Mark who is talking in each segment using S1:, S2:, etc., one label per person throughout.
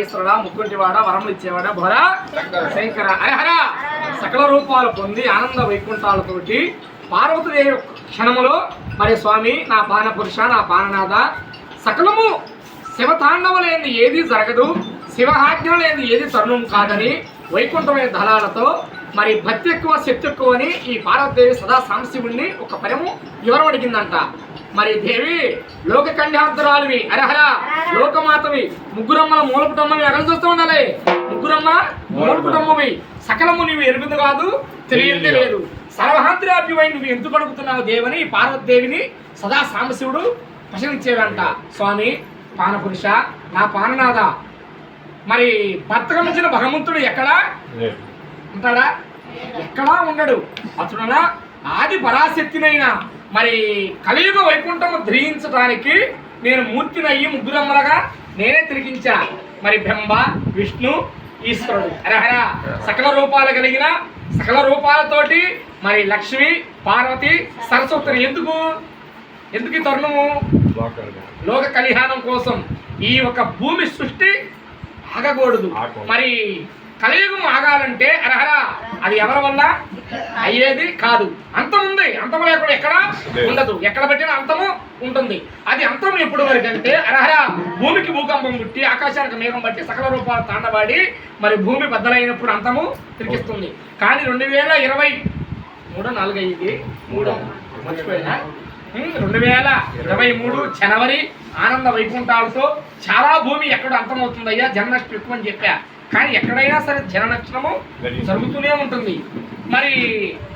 S1: ఈశ్వరుడా, ముక్కుంటివాడ, వరములు ఇచ్చేవాడ, భోర శంకర హరహర సకల రూపాలు పొంది ఆనంద వైకుంఠాలతోటి పార్వతీదేవి క్షణములో మరి స్వామి నా పాన పురుష, నా పాననాథ, సకలము శివతాండవ లేని ఏది జరగదు, శివహాజ్ఞ లేని ఏది తరుణం కాదని వైకుంఠమైన దళాలతో మరి భక్తి ఎక్కువ శక్తి ఎక్కువ అని ఈ పార్వతీదేవి సదా సాంశివుణ్ణి ఒక పరము వివరం అడిగిందంట. మరి దేవి లోక కళ్యాణాంతరాలువి, అరహర లోకమాతవి, ముగ్గురమ్మల మూలపుటమ్మవి ఎక్కడ చూస్తూ ఉండాలి, ముగ్గురమ్మ మూలపుటమ్మవి, సకలము నీవు ఎరుగుదు కాదు, తెలియంది లేదు, సర్వహాంతరాభ్యమై నువ్వు ఎందుకు అడుగుతున్నావు దేవని పార్వతీదేవిని సదా సాంబశివుడు ప్రశ్నించాడంట. స్వామి పానపురుష, నా పాననాథ, మరి భర్తగా మించిన భగవంతుడు ఎక్కడా ఉంటాడా? ఎక్కడా ఉండడు. అతడున ఆది పరాశక్తినైనా మరి కలియుగ వైకుంఠము ధ్రియించడానికి నేను మూర్తినయ్యి ముగ్గురమ్మలుగా నేనే తిరిగించా. మరి బ్రహ్మ, విష్ణు, ఈశ్వరుడు హరహర సకల రూపాలు కలిగిన సకల రూపాలతోటి మరి లక్ష్మి, పార్వతి, సరస్వతిని ఎందుకు ఈ తరుణము? లోక కళ్యాణం కోసం. ఈ ఒక భూమి సృష్టి ఆగకూడదు. మరి కలియుగం ఆగాలంటే అరహర అది ఎవరి వల్ల అయ్యేది కాదు. అంతం ఉంది, అంతం లేకుండా ఎక్కడ ఉండదు. ఎక్కడ పెట్టినా అంతము ఉంటుంది. అది అంతం ఎప్పుడు వరకు అంటే అరహర భూమికి భూకంపం పుట్టి ఆకాశానికి మేఘం బట్టి సకల రూపాలు తాండవాడి మరి భూమి బద్దలైనప్పుడు అంతము తిరిగిస్తుంది. కానీ 2023 మర్చిపోయినా 2023 జనవరి ఆనంద వైకుంఠాలతో చాలా భూమి ఎక్కడ అంతమవుతుందయ్యా, జననష్టం ఎక్కువ అని చెప్పా. కానీ ఎక్కడైనా సరే జననష్టము జరుగుతూనే ఉంటుంది. మరి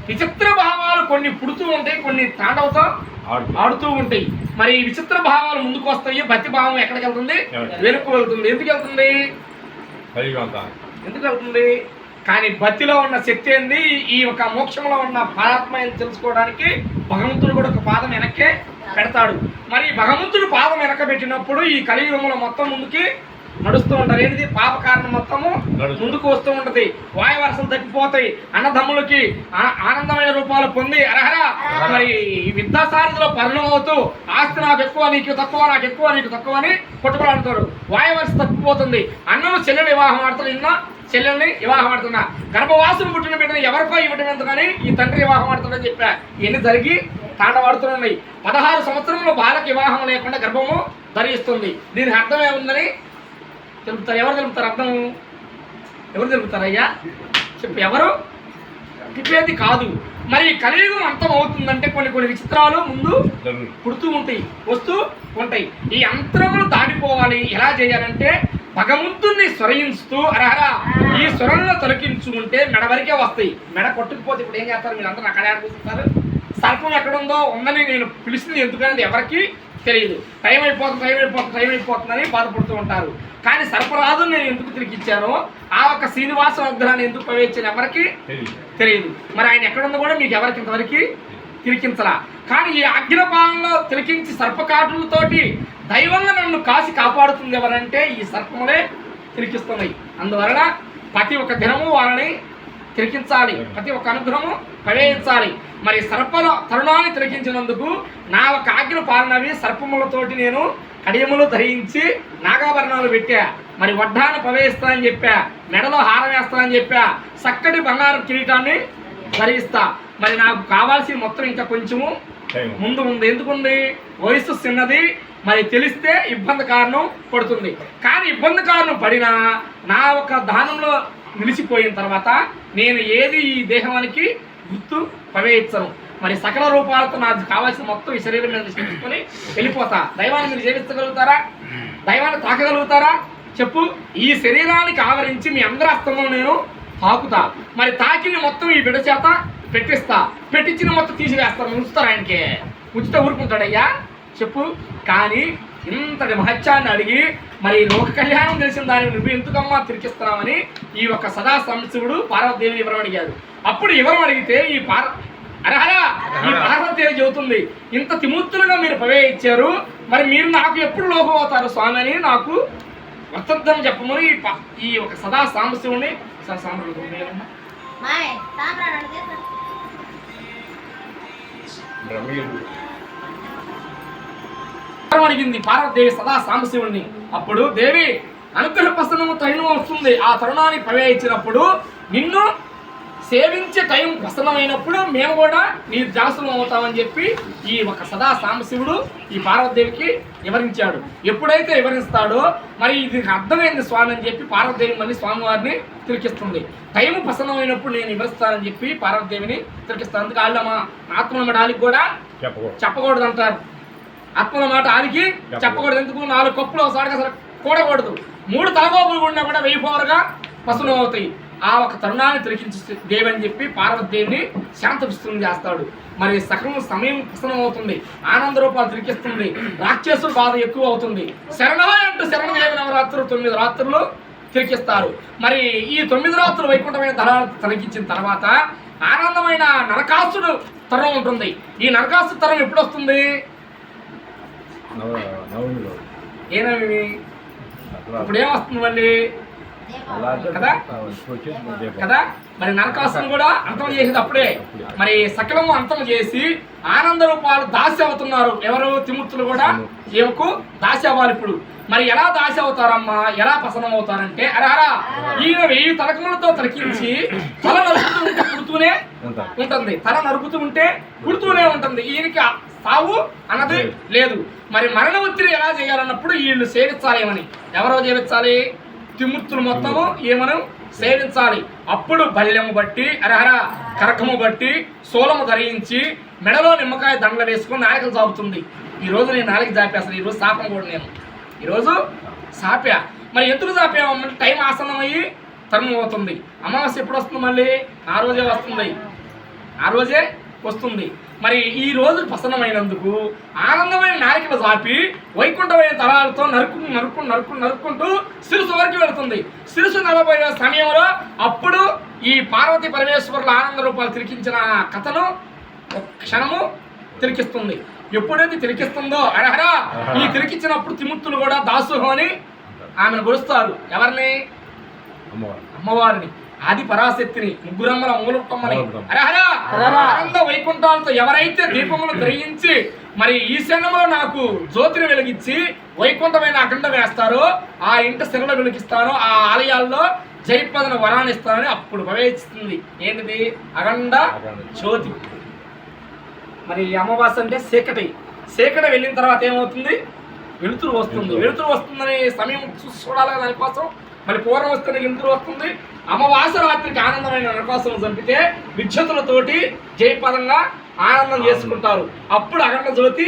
S1: విచిత్ర భావాలు కొన్ని పుడుతూ ఉంటాయి, కొన్ని తాండవతో ఆడుతూ ఉంటాయి. మరి విచిత్ర భావాలు ముందుకు వస్తాయి, భక్తి భావం ఎక్కడికి వెళ్తుంది? వెనుక వెళ్తుంది. ఎందుకు వెళ్తుంది? కానీ భక్తిలో ఉన్న శక్తి ఏంది, ఈ ఒక మోక్షంలో ఉన్న పరాత్మ అని తెలుసుకోవడానికి భగవంతుడు కూడా ఒక పాదం వెనక్కే పెడతాడు. మరి భగవంతుడు పాదం వెనక పెట్టినప్పుడు ఈ కలియుగంలో మొత్తం ముందుకి నడుస్తూ ఉంటారు. ఏంటిది? పాప కారణం మొత్తము ముందుకు వస్తూ ఉంటది. వాయు వరుసలు తప్పిపోతాయి. అన్నదమ్ములకి ఆనందమైన రూపాలు పొంది అరహర మరి విద్యాసారథిలో పరిణం అవుతూ ఆస్తి నాకు ఎక్కువ, నీకు తక్కువ, నాకు ఎక్కువ, నీకు తక్కువ అని కొట్టుబడుతారు. వాయు వరుస తప్పిపోతుంది. అన్నను చెల్లెలు వివాహం ఆడుతారు, ఇన్న చెల్లెల్ని వివాహం ఆడుతున్నా. గర్భవాసం పుట్టిన బిడ్డని ఎవరికో ఇవ్వటం ఎంత కానీ ఈ తండ్రి వివాహం ఆడుతుందని చెప్పా. ఇవన్నీ జరిగి తాండవాడుతున్నాయి. 16 సంవత్సరంలో బాలకి వివాహం లేకుండా గర్భము ధరిస్తుంది. దీనికి అర్థం ఏముందని తెలుపుతారు. ఎవరు తెలుపుతారు? అర్థం ఎవరు తెలుపుతారయ్యా? చెప్పు. ఎవరు చెప్పేది కాదు. మరి కలియుగం అంతం అవుతుందంటే కొన్ని విచిత్రాలు ముందు పుడుతూ ఉంటాయి, వస్తూ ఉంటాయి. ఈ అంతరములు దాటిపోవాలి. ఎలా చేయాలంటే భగవంతుణ్ణి స్వరయించుతూ అరహర ఈ స్వరంలో తొలగించుకుంటే మెడ వరకే వస్తాయి. మెడ కొట్టుకుపోతే ఇప్పుడు ఏం చేస్తారు? మీరు అందరూ అక్కడే కూర్చుంటారు. సర్పం ఎక్కడుందో ఉందని నేను పిలిచింది ఎందుకనేది ఎవరికి తెలియదు. టైం అయిపోతుందని బాధపడుతూ ఉంటారు. కానీ సర్పరాజు నేను ఎందుకు తిరిగిచ్చానో, ఆ ఒక శ్రీనివాస విగ్రహాన్ని ఎందుకు ప్రవేశించాను ఎవరికి తెలియదు. మరి ఆయన ఎక్కడుందో కూడా మీకు ఎవరికి ఇంతవరకు తిరిగించరా. కానీ ఈ అగ్నిపాలంలో తిరిగించి సర్పకాటులతోటి దైవంగా నన్ను కాసి కాపాడుతుంది ఎవరంటే ఈ సర్పములే తిరిగిస్తున్నాయి. అందువలన ప్రతి ఒక్క దినము వాళ్ళని తిరిగించాలి, ప్రతి ఒక్క అనుగ్రహము ప్రవేశించాలి. మరి సర్పల తరుణాన్ని తిరిగించినందుకు నా ఒక ఆజ్ఞ పాలనవి సర్పములతోటి నేను కడియములు ధరించి నాగాభరణాలు పెట్టా. మరి వడ్డాన్ని ప్రవేశిస్తానని చెప్పా, మెడలో హారం వేస్తానని చెప్పా, చక్కటి బంగారు కిరీటాన్ని ధరిస్తా. మరి నాకు కావాల్సిన మొత్తం ఇంకా కొంచెము ముందు ఉంది. ఎందుకుంది? వయసు చిన్నది. మరి తెలిస్తే ఇబ్బంది కారణం పడుతుంది. కానీ ఇబ్బంది కారణం పడినా నా ఒక దానంలో నిలిచిపోయిన తర్వాత నేను ఏది ఈ దేహానికి గుర్తు ప్రవేశించను. మరి సకల రూపాలతో నాకు కావాల్సిన మొత్తం ఈ శరీరం మీద తీసుకొని వెళ్ళిపోతా. దైవాన్ని మీరు జీవించగలుగుతారా? దైవాన్ని తాకగలుగుతారా? చెప్పు. ఈ శరీరానికి ఆవరించి మీ అందరి హస్తంలో నేను తాకుతా. మరి తాకిని మొత్తం ఈ బిడ్డ చేత పెట్టిస్తా. పెట్టించిన మొత్తం తీసివేస్తాను. ఉంచుతారు. ఆయనకి ఉంచితే ఊరుకుంటాడయ్యా? చెప్పు. కానీ ఇంతటి మహత్యాన్ని అడిగి మరి లోక కళ్యాణం తెలిసిన దాన్ని నువ్వు ఎందుకమ్మా తిరిగిస్తున్నావని ఈ ఒక సదా సంశివుడు పార్వతీదేవిని వివరం అడిగాడు. అప్పుడు వివరం అడిగితే ఈ పార్వతీదేవి చెబుతుంది, ఇంత తిమూర్తులుగా మీరు ప్రవేశించారు, మరి మీరు నాకు ఎప్పుడు లోకం అవుతారు స్వామి అని నాకు వర్తర్థం చెప్పమని ఈ ఒక సదా సాంబశివుని అడిగింది పార్వతీదేవి సదా సాంబశివుణ్ణి. అప్పుడు దేవి అనుగ్రహ ప్రసన్నము తరుణం వస్తుంది. ఆ తరుణాన్ని ప్రవేశించినప్పుడు నిన్ను సేవించే టైం ప్రసన్నమైనప్పుడు మేము కూడా నీ దాసులం అవుతామని చెప్పి ఈ ఒక సదా సాంబశివుడు ఈ పార్వతీదేవికి వివరించాడు. ఎప్పుడైతే వివరిస్తాడో మరి ఇది అర్థమైంది స్వామి అని చెప్పి పార్వతీదేవి మళ్ళీ స్వామివారిని తిరిగిస్తుంది. టైం ప్రసన్నమైనప్పుడు నేను వివరిస్తానని చెప్పి పార్వతీదేవిని తిరిగిస్తాను. అందుకు వాళ్ళ ఆత్మల మాట ఆలికి కూడా చెప్పకూడదు అంటారు. ఆత్మల మాట ఆలికి చెప్పకూడదు. ఎందుకు 4 కప్పులు ఒకసారిగా అసలు కూడకూడదు. 3 తలగోపులు కూడినా కూడా 1000 పవర్గా ప్రసన్నం అవుతాయి. ఆ ఒక తరుణాన్ని తిరిగించి దేవి అని చెప్పి పార్వతీదేవిని శాంతపుష్టం చేస్తాడు. మరి సకలం సమయం ప్రసన్నం అవుతుంది. ఆనంద రూపాలు తిరిగిస్తుంది. రాక్షసుల బాధ ఎక్కువ అవుతుంది. శరణాయ అంటూ శరణదేవి నవరాత్రులు 9 రాత్రులు తిరిగిస్తారు. మరి ఈ 9 రాత్రులు వైకుంఠమైన ధరాలు తొలగించిన తర్వాత ఆనందమైన నరకాసుడు తరం ఉంటుంది. ఈ నరకాసుడు తరం ఎప్పుడు వస్తుంది? ఏనవి ఇప్పుడు ఏమొస్తుంది మళ్ళీ కదా కదా. మరి నరకాసును కూడా అంతం చేసేది అప్పుడే. మరి సకలము అంతం చేసి ఆనంద రూపాలు దాసి అవుతున్నారు. ఎవరు? త్రిమూర్తులు కూడా ఈమెకు దాసి అవ్వాలి. ఇప్పుడు మరి ఎలా దాసి అవుతారమ్మా, ఎలా ప్రసన్నం అవుతారంటే అరహరా ఈయన 1000 తలకములతో తలకించి తల నరుకుతూ ఉంటే పుడుతూనే ఉంటుంది. తల నరుకుతూ ఉంటే పుడుతూనే ఉంటుంది. ఈయనకి సావు అన్నది లేదు. మరి మరణ ఒత్తిడి ఎలా చేయాలన్నప్పుడు వీళ్ళు సేవించాలి. ఏమని ఎవరో సేవించాలి? త్రిమూర్తులు మొత్తము ఏమను సేవించాలి. అప్పుడు బల్యము బట్టి అరహర కరకము బట్టి సోలము ధరించి మెడలో నిమ్మకాయ దండలు వేసుకుని నాలికలు చాపుతుంది. ఈరోజు నేను నాలిక చాపేస్తాను. ఈరోజు శాపం కూడా నేను ఈరోజు సాప్యా. మరి ఎందుకు చాపామంటే టైం ఆసన్నమయ్యి తరుణం అవుతుంది. అమావాస్య ఎప్పుడు వస్తుంది? మళ్ళీ ఆ రోజే వస్తుంది. ఆ రోజే వస్తుంది. మరి ఈ రోజు ప్రసన్నమైనందుకు ఆనందమైన నారికలు చాపి వైకుంఠమైన తలాలతో నరుక్కుంటూ శిరసు వరకు వెళుతుంది. శిరసు నలబోయే సమయంలో అప్పుడు ఈ పార్వతీ పరమేశ్వరుల ఆనంద రూపాలు తిరిగించిన కథను ఒక క్షణము తిరిగిస్తుంది. ఎప్పుడైతే తిరిగిస్తుందో అరహరా ఈ తిరిగిచ్చినప్పుడు త్రిమూర్తులు కూడా దాసోహం అని ఆమెను కొలుస్తారు. ఎవరిని? అమ్మవారిని, ఆది పరాశక్తిని, ముగ్గురమ్మల మూలమ్మని. అరహరా ఆనంద వైకుంఠాలతో ఎవరైతే దీపములు గ్రహించి మరి ఈశాన్యంలో నాకు జ్యోతిని వెలిగించి వైకుంఠమైన అఖండ వేస్తారో ఆ ఇంటి శిరలో వెలిగిస్తారో ఆ ఆలయాల్లో జయపదన వరాన్ని ఇస్తారని అప్పుడు ప్రవేశిస్తుంది. ఏంటిది? అఖండ జ్యోతి. మరి అమావాస్య అంటే చీకటి వెళ్ళిన తర్వాత ఏమవుతుంది? వెలుతురు వస్తుంది. వెలుతురు వస్తుందని సమయం చూడాలి. దానికోసం మళ్ళీ పూర్వం వస్తున్న వెలుతురు వస్తుంది. అమావాస్య రాత్రికి ఆనందమైన నరకాసులను చంపితే విద్యుత్తులతోటి జయపదంగా ఆనందం చేసుకుంటారు. అప్పుడు అఖండ జ్యోతి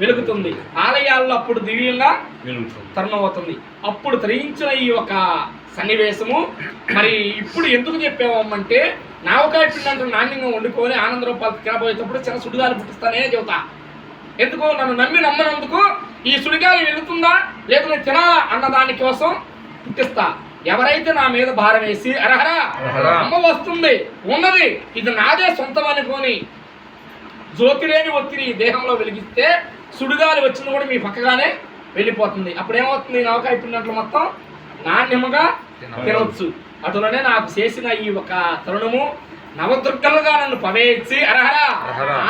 S1: వెలుగుతుంది. ఆలయాల్లో అప్పుడు దివ్యంగా తరుణం అవుతుంది. అప్పుడు ధరించిన ఈ ఒక సన్నివేశము మరి ఇప్పుడు ఎందుకు చెప్పామంటే నావకాయ పిండి అంటూ నాణ్యంగా వండుకొని ఆనంద రూపాలు తినబోయేటప్పుడు చిన్న సుడిగాలి పుట్టిస్తానే చెబుతా. ఎందుకు? నన్ను నమ్మినందుకు ఈ సుడిగాలి వెళుతుందా లేదు నేను తినాలా అన్న దానికోసం పుట్టిస్తా. ఎవరైతే నా మీద భారం వేసి అరహరా అమ్మ వస్తుంది ఉన్నది ఇది నాదే సొంతం అనుకొని జ్యోతి లేని ఒత్తిడి ఈ దేహంలో వెలిగిస్తే సుడిగాలి వచ్చింది కూడా మీ పక్కగానే వెళ్ళిపోతుంది. అప్పుడు ఏమవుతుంది? నవకాయ పిండి మొత్తం నాణ్యముగా తినవచ్చు. అటులోనే నాకు చేసిన ఈ ఒక తరుణము నవదుర్గలుగా నన్ను ప్రవేశించి అరహరా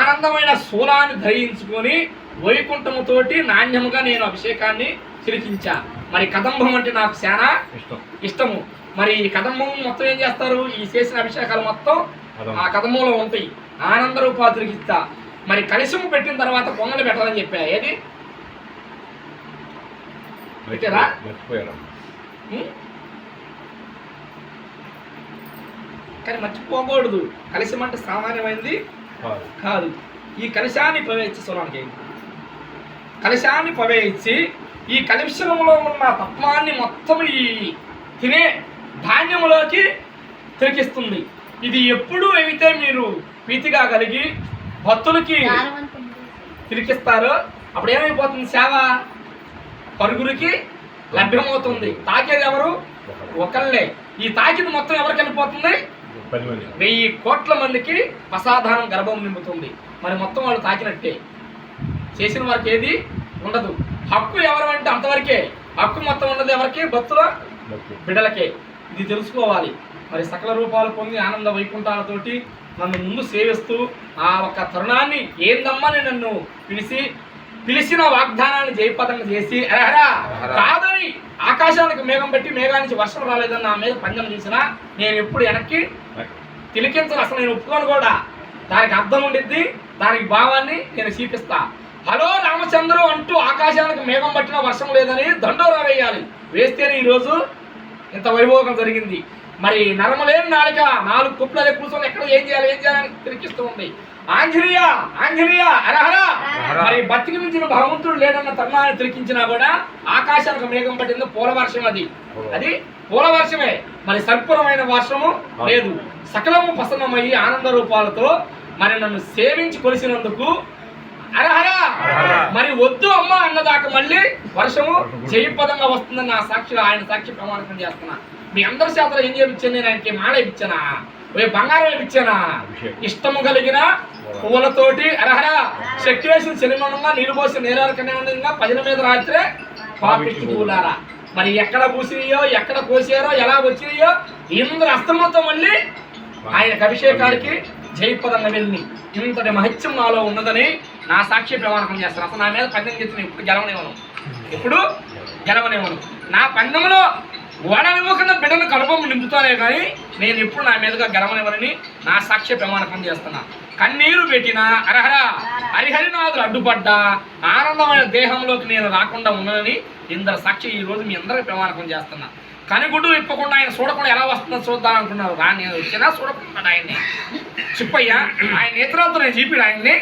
S1: ఆనందమైన శూలాన్ని ధరించుకొని వైకుంఠముతోటి నాణ్యముగా నేను అభిషేకాన్ని చిలికించా. మరి కదంబం అంటే నాకు చాలా ఇష్టము. మరి ఈ కదంబం మొత్తం ఏం చేస్తారు? ఈ చేసిన అభిషేకాలు మొత్తం ఆ కదంబంలో ఉంటాయి. ఆనంద రూపాలు తిరిగిస్తా. మరి కలశము పెట్టిన తర్వాత పొంగలు పెట్టాలని చెప్పా. ఏది పెట్టారా? కానీ మర్చిపోకూడదు. కలశం అంటే సామాన్యమైనది కాదు. ఈ కలశాన్ని ప్రవేశించి సోలానికి కలశాన్ని ప్రవేశించి ఈ కలశంలో ఉన్న తత్వాన్ని మొత్తం ఈ తినే ధాన్యములోకి తిరిగిస్తుంది. ఇది ఎప్పుడు అయితే మీరు ప్రీతిగా కలిగి భక్తులకి తిరిగిస్తారో అప్పుడు ఏమైపోతుంది? సేవ పరుగురికి లభ్యమవుతుంది. తాకేది ఎవరు? ఒకళ్ళే. ఈ తాకిది మొత్తం ఎవరికి వెళ్ళిపోతుంది? 1000 కోట్ల మందికి అసాధారణ గర్భం నింపుతుంది. మరి మొత్తం వాళ్ళు తాకినట్టే. చేసిన వారికి ఏది ఉండదు. హక్కు ఎవరు అంటే అంతవరకే. హక్కు మొత్తం ఉన్నది ఎవరికి? భక్తుల బిడ్డలకే. ఇది తెలుసుకోవాలి. మరి సకల రూపాలు పొంది ఆనంద వైకుంఠాలతోటి నన్ను ముందు సేవిస్తూ ఆ ఒక తరుణాన్ని ఏందమ్మని నన్ను పిలిచి పిలిచిన వాగ్దానాన్ని జయపదంగా చేసి అరహరా కాదని ఆకాశానికి మేఘం పెట్టి మేఘానికి వర్షం రాలేదని నా మీద పందెం చేసినా నేను ఎప్పుడు వెనక్కి తిలికించను. అసలు నేను ఒప్పుకోను కూడా. దానికి అర్థం ఉండిద్ది, దానికి భావాన్ని నేను చూపిస్తా. హలో రామచంద్రు అంటూ ఆకాశానికి మేఘం పట్టిన వర్షం లేదని దండోరా వేయాలి. వేస్తేనే ఈరోజు ఇంత వైభోగం జరిగింది. మరి నరమలేని నాలిక 4 కుప్పలే కూర్చొని ఎక్కడ ఏం చేయాలని తిరిగిస్తూ ఉంది. ఆంజనేయ ఆంజనేయ అరహరా. మరి బతికి మించిన భగవంతుడు లేదన్న తరుణాన్ని తిరిగించినా కూడా ఆకాశానికి మేఘం పట్టింది పూల వర్షం. అది పూల వర్షమే. మరి సర్పురమైన వర్షము లేదు. సకలము ప్రసన్నమయ్యి ఆనంద రూపాలతో మరి నన్ను సేవించి కొలిసినందుకు అరహరా. మరి వద్దు అమ్మ అన్నదాకా మళ్ళీ వర్షము జయపదంగా వస్తుందని నా సాక్షిగా ఆయన సాక్షి ప్రమాణం చేస్తున్నా. మీ అందరి చేతలు ఏం చేయించాను? నేను ఆయనకి మాల ఇప్పించానా, బంగారం ఇప్పించానా? ఇష్టము కలిగిన పువ్వులతోటి అరహరా శక్తి వేసిన శనిమనంగా నీళ్ళు పోసి నేరారకన్యంగా ప్రజల మీద రాత్రే పాపిష్టి పువ్వులారా. మరి ఎక్కడ పూసినాయో, ఎక్కడ కోసారో, ఎలా వచ్చినాయో ఇందరు అస్తమతో మళ్ళీ ఆయనకు అభిషేకానికి జయపదంగా వెళ్ళి ఇంతటి మహత్యం నాలో ఉన్నదని నా సాక్షి ప్రమాణం చేస్తాను. అసలు నా మీద పందెం చేసిన ఇప్పుడు గెలవనివ్వను. నా పందెంలో ఓడనివ్వకుండా బిడ్డను కడుపము నింపుతానే కానీ నేను ఎప్పుడు నా మీదుగా గెలవనివ్వనని నా సాక్ష్య ప్రమాణకం చేస్తున్నా. కన్నీరు పెట్టిన అరహరా హరిహరినాథులు అడ్డుపడ్డా ఆనందమైన దేహంలోకి నేను రాకుండా ఉన్నానని ఇందరు సాక్షి ఈరోజు మీ అందరికీ ప్రమాణకం చేస్తున్నా. కనుగుడ్డు ఇప్పకుండా ఆయన చూడకుండా ఎలా వస్తుందో చూద్దాం అనుకున్నారు. నేను వచ్చినా చూడకుండా ఆయన్ని చెప్పయ్యా, ఆయన నేత్రాలతో నేను చూపిడు ఆయన్ని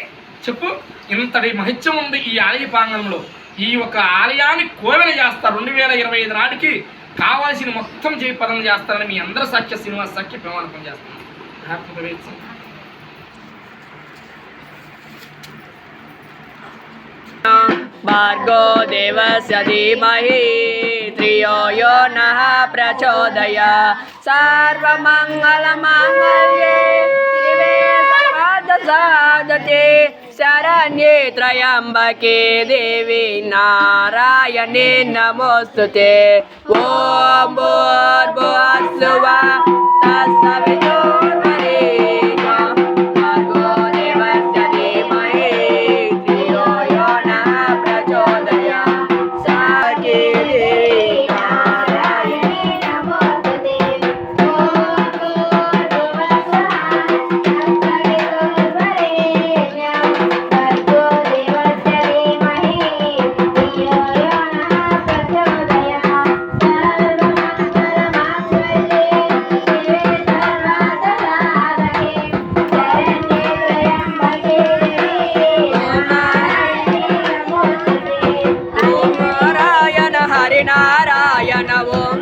S1: చెప్పు. ఇంతటి మహత్యం ఉంది ఈ ఆలయ ప్రాంగణంలో. ఈ ఒక ఆలయాన్ని కోవెల చేస్తారు. 2025 నాటికి కావాల్సిన మొత్తం జయపదం చేస్తారని మీ అందరూ సాక్ష్య శ్రీనివాస సాక్షి ప్రమాణకం చేస్తున్నాను.
S2: భార్గో దేవస్య ధీమహి ధియో యో నః ప్రచోదయాత్. సర్వమంగళమాంగళ్యే శివే సర్వార్థసాధకే శరణ్యే త్రయంబకే దేవి నారాయణే నమోస్తుతే. ఓం భూర్భువస్సువః తత్సవితుర్వరేణ్యం భర్గో దేవస్య ధీమహి ధియో యో నః ప్రచోదయాత్. సర్వే నారాయణే నమోస్తుతే. నారాయణ ఓం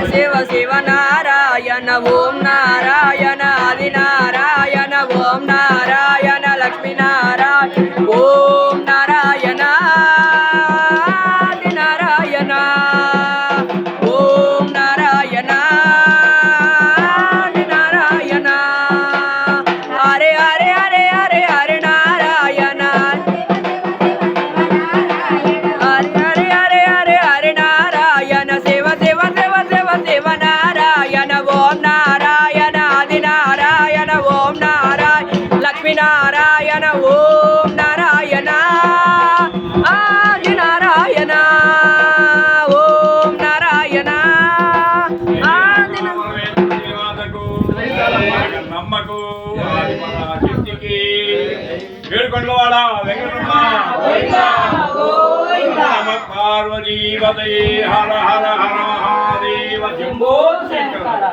S2: శివ శివ నారాయణ ఓం నారాయణ ఆది నారాయణ ఓం నారాయణ లక్ష్మీ నారాయణ ఓం నారాయణ ఆది నారాయణ ఓం నారాయణ ఆది నారాయణ హరే హరే హరే హరే హరే నారాయణ నారాయణ ఓం నారాయణ ఆది నారాయణ ఓం నారాయణ ఆది
S3: నమ్మకు ఏడుకొండలవాడ వెంకటరమణ పార్వతీ హర హర హర మహాదేవ శంభో శంకర.